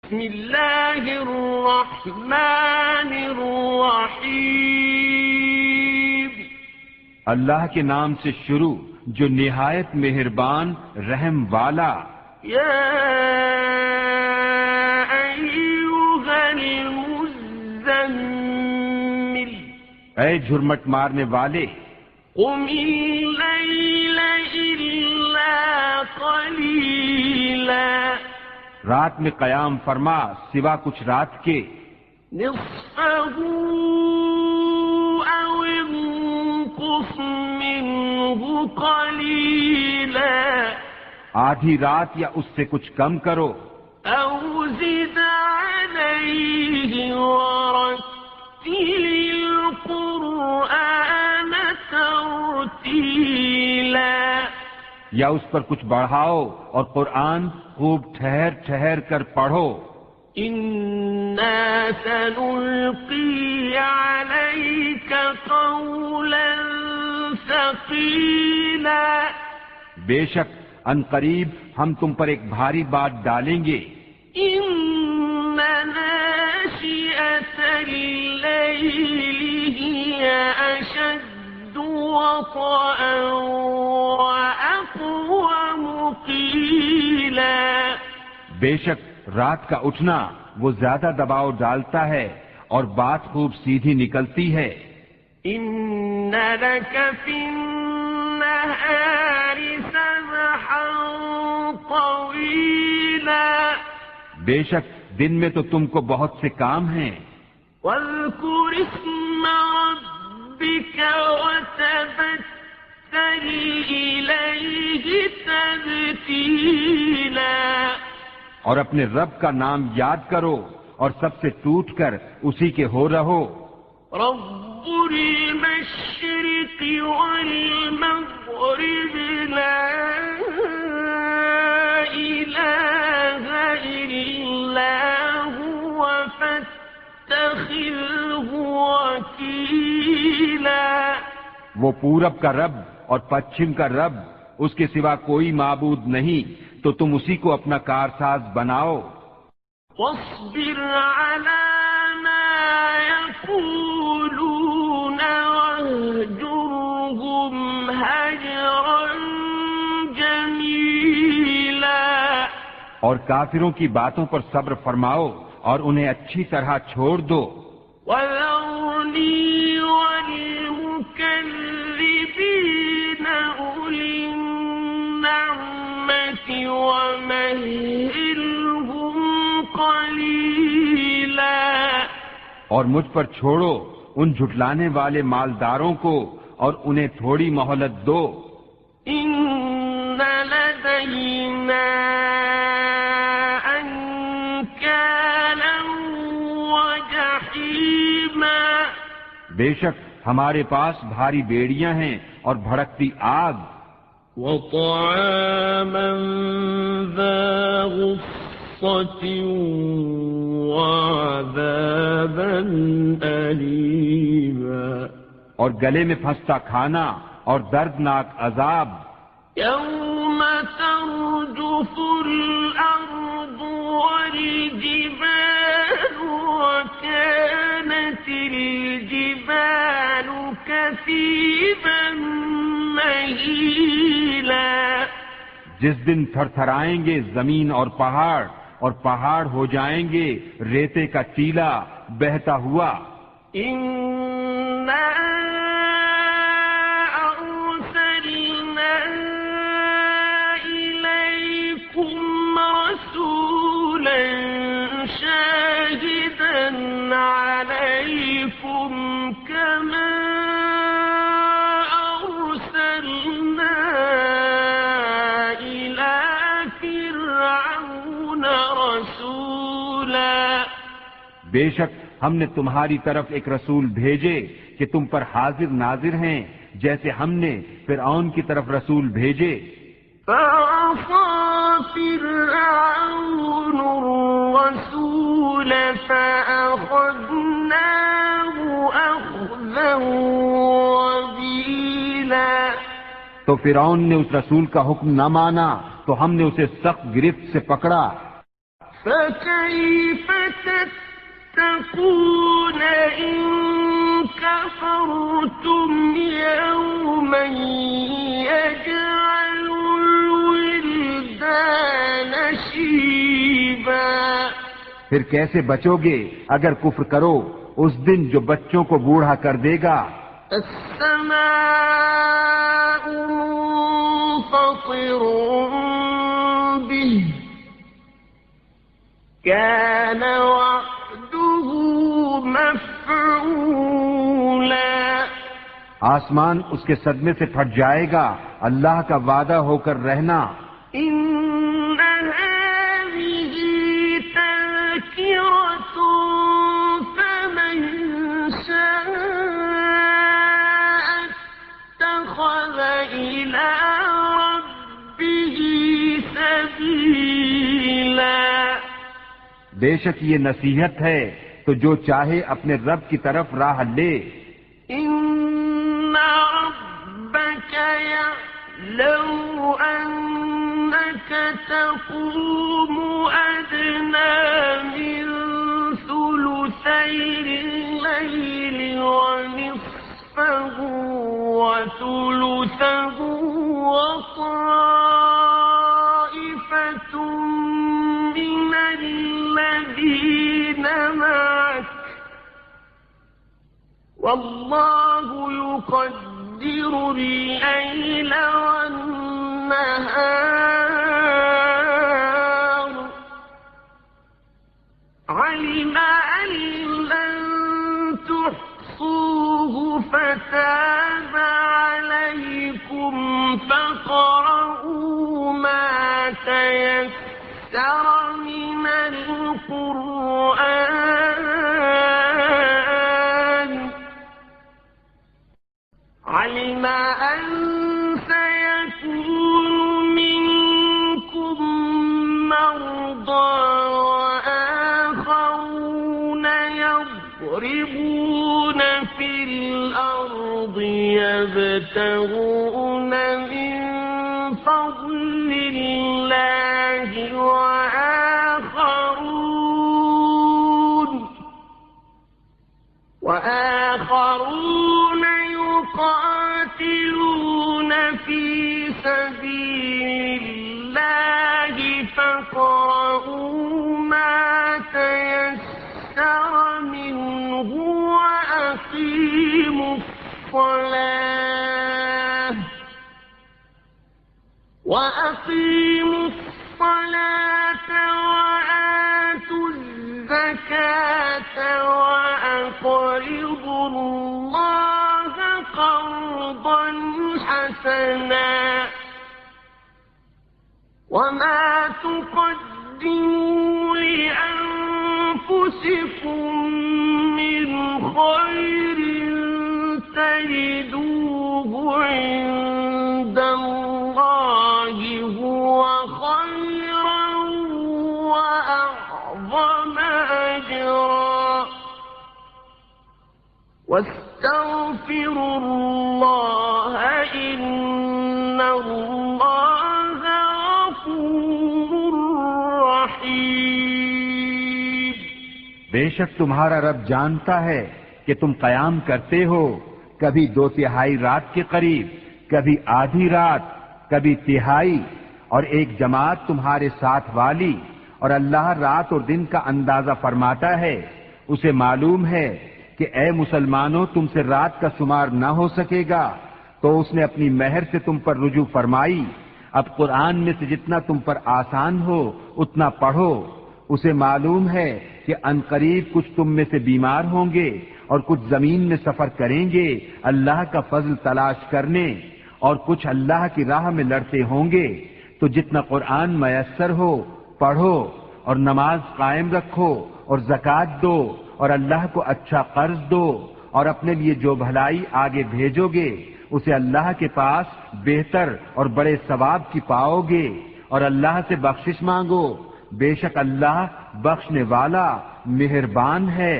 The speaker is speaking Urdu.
بسم اللہ الرحمن الرحیم. اللہ کے نام سے شروع جو نہایت مہربان رحم والا. یا ایھا المزمل. اے جھرمٹ مارنے والے. قم اللیل الا قلیلا. رات میں قیام فرما سوا کچھ رات کے. نصفه او انقص منه قلیلا. آدھی رات یا اس سے کچھ کم کرو. او زد علیہ ورتل القرآن ترتیلا. یا اس پر کچھ بڑھاؤ اور قرآن خوب ٹھہر ٹھہر کر پڑھو. انا سنلقی علیک قولا ثقیلا. بے شک ان قریب ہم تم پر ایک بھاری بات ڈالیں گے. ان ناشئة اللیل ہی اشد وطئا واقوم قیلا. بے شک رات کا اٹھنا وہ زیادہ دباؤ ڈالتا ہے اور بات خوب سیدھی نکلتی ہے. ان لک فی النہار سبحا طویلا. بے شک دن میں تو تم کو بہت سے کام ہیں. واذکر اسم ربک وتبتل الیہ تبتیلا. اور اپنے رب کا نام یاد کرو اور سب سے ٹوٹ کر اسی کے ہو رہو. رب المشرق والمغرب لا الہ الا هو فاتخذہ وکیلا. وہ پورب کا رب اور پچھم کا رب، اس کے سوا کوئی معبود نہیں، تو تم اسی کو اپنا کارساز بناؤ. واصبر علی ما یقولون واہجرہم ہجرا جمیلا. اور کافروں کی باتوں پر صبر فرماؤ اور انہیں اچھی طرح چھوڑ دو. وَذَرْنِي وَالْمُكَذِّبِينَ أُولِي النَّعْمَةِ وَمَهِّلْهُمْ قَلِيلًا. اور مجھ پر چھوڑو ان جھٹلانے والے مالداروں کو اور انہیں تھوڑی مہلت دو. إِنَّ لَدَيْنَا أَنكَالًا وَجَحِيمًا. بے شک ہمارے پاس بھاری بیڑیاں ہیں اور بھڑکتی آگ. وَطَعَامًا ذَا غُصَّةٍ وَعَذَابًا أَلِيمًا. اور گلے میں پھنستا کھانا اور دردناک عذاب. يَوْمَ تَرْجُفُ الْأَرْضُ وَالْجِبَالُ وَكَانَتِ الْجِبَالُ كَثِيبًا مَّهِيلًا. جس دن تھر تھرائیں گے زمین اور پہاڑ ہو جائیں گے ریتے کا ٹیلا بہتا ہوا. إِنَّا أَرْسَلْنَا إِلَيْكُمْ رَسُولًا شَاهِدًا عَلَيْكُمْ كَمَا أَرْسَلْنَا إِلَى فِرْعَوْنَ رَسُولًا. بے شک ہم نے تمہاری طرف ایک رسول بھیجے کہ تم پر حاضر ناظر ہیں جیسے ہم نے فرعون کی طرف رسول بھیجے. فَعَصَىٰ فِرْعَوْنُ الرَّسُولَ فَأَخَذْنَاهُ أَخْذًا وَبِيلًا. تو فرعون نے اس رسول کا حکم نہ مانا تو ہم نے اسے سخت گرفت سے پکڑا. فكيف تتقون إن كفرتم يوما يجعل الولدان شيبا؟ پھر کیسے بچو گے اگر کفر کرو اس دن جو بچوں کو بوڑھا کر دے گا؟ السماء منفطر به كان وعده مفعولا۔ آسمان اس کے صدمے سے پھٹ جائے گا، اللہ کا وعدہ ہو کر رہنا۔ إن هذه تذكرة فمن شاء اتخذ إلى ربه سبيلا۔ بے شک یہ نصیحت ہے تو جو چاہے اپنے رب کی طرف راہ لے۔ إن ربك يعلم أنك تقوم أدنى من ثلثي الليل ونصفه وثلثه وطائفة من الذين معك والله يقدر الليل والنهار علم أن لن تحصوه فتاب عليكم فاقرؤوا ما تيسر من القرآن علم أن سيكون منكم مرضى وآخرون يضربون في الأرض يبتغون من فضل الله وآخرون يقاتلون في سبيل الله فاقرؤوا ما تيسر منه وأقيموا الصلاة وآتوا الزكاة وأقرضوا الله قرضا حسنا وما تقدموا لأنفسكم من خير تجدوه عند الله هو خيرا وأعظم أجرا واستغفروا الله إن الله غفور رحيم۔ بے شک تمہارا رب جانتا ہے کہ تم قیام کرتے ہو، کبھی 2/3 رات کے قریب، کبھی آدھی رات، کبھی تہائی، اور ایک جماعت تمہارے ساتھ والی، اور اللہ رات اور دن کا اندازہ فرماتا ہے۔ اسے معلوم ہے کہ اے مسلمانوں تم سے رات کا شمار نہ ہو سکے گا، تو اس نے اپنی مہر سے تم پر رجوع فرمائی۔ اب قرآن میں سے جتنا تم پر آسان ہو اتنا پڑھو۔ اسے معلوم ہے کہ عنقریب کچھ تم میں سے بیمار ہوں گے اور کچھ زمین میں سفر کریں گے اللہ کا فضل تلاش کرنے، اور کچھ اللہ کی راہ میں لڑتے ہوں گے۔ تو جتنا قرآن میسر ہو پڑھو، اور نماز قائم رکھو، اور زکوٰۃ دو، اور اللہ کو اچھا قرض دو، اور اپنے لیے جو بھلائی آگے بھیجو گے اسے اللہ کے پاس بہتر اور بڑے ثواب کی پاؤ گے، اور اللہ سے بخشش مانگو، بے شک اللہ بخشنے والا مہربان ہے۔